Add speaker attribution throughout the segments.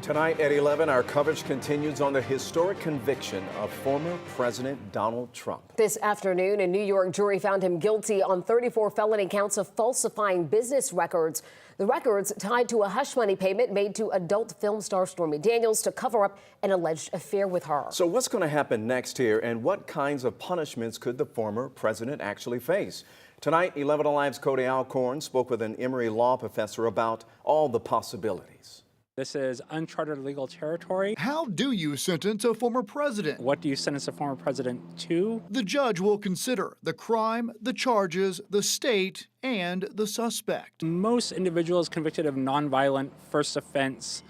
Speaker 1: Tonight at 11, our coverage continues on the historic conviction of former President Donald Trump.
Speaker 2: This afternoon, a New York jury found him guilty on 34 felony counts of falsifying business records. The records tied to a hush money payment made to adult film star Stormy Daniels to cover up an alleged affair with her.
Speaker 1: So what's going to happen next here, and what kinds of punishments could the former president actually face? Tonight, 11 Alive's Cody Alcorn spoke with an Emory law professor about all the possibilities.
Speaker 3: This is uncharted legal territory.
Speaker 4: How do you sentence a former president?
Speaker 3: What do you sentence a former president to?
Speaker 4: The judge will consider the crime, the charges, the state, and the suspect.
Speaker 3: Most individuals convicted of nonviolent first offense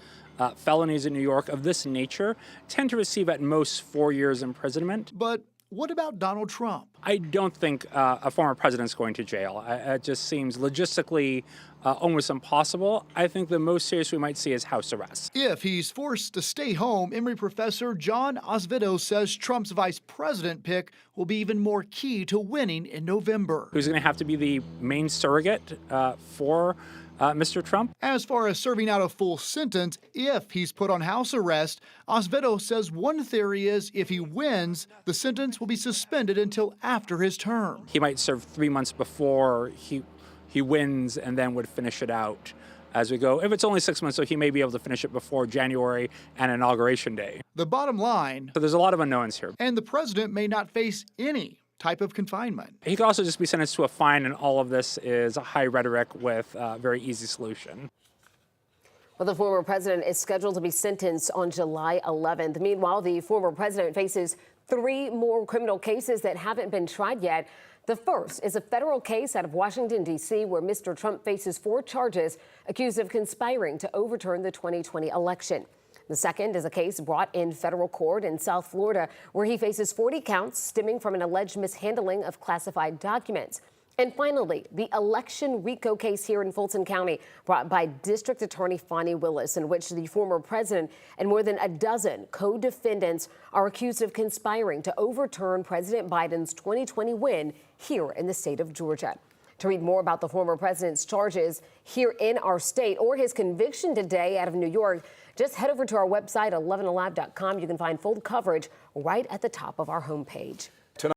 Speaker 3: felonies in New York of this nature tend to receive at most 4 years imprisonment.
Speaker 4: But what about Donald Trump?
Speaker 3: I don't think a former president's going to jail. It just seems logistically almost impossible. I think the most serious we might see is house arrest.
Speaker 4: If he's forced to stay home, Emory professor John Osvedo says Trump's vice president pick will be even more key to winning in November.
Speaker 3: Who's going to have to be the main surrogate for Mr. Trump?
Speaker 4: As far as serving out a full sentence, if he's put on house arrest, Osvedo says one theory is if he wins, the sentence will be suspended until after his term.
Speaker 3: He might serve 3 months before he wins and then would finish it out as we go. If it's only 6 months, so he may be able to finish it before January and Inauguration Day.
Speaker 4: The bottom line,
Speaker 3: So there's a lot of unknowns here.
Speaker 4: and the president may not face any type of confinement.
Speaker 3: He could also just be sentenced to a fine, and all of this is high rhetoric with a very easy solution.
Speaker 2: Well, the former president is scheduled to be sentenced on July 11th. Meanwhile, the former president faces 3 more criminal cases that haven't been tried yet. The first is a federal case out of Washington, D.C., where Mr. Trump faces 4 charges accused of conspiring to overturn the 2020 election. The second is a case brought in federal court in South Florida, where he faces 40 counts stemming from an alleged mishandling of classified documents. And finally, the election RICO case here in Fulton County, brought by District Attorney Fani Willis, in which the former president and more than a dozen co-defendants are accused of conspiring to overturn President Biden's 2020 win here in the state of Georgia. To read more about the former president's charges here in our state or his conviction today out of New York, just head over to our website, 11alive.com. You can find full coverage right at the top of our homepage.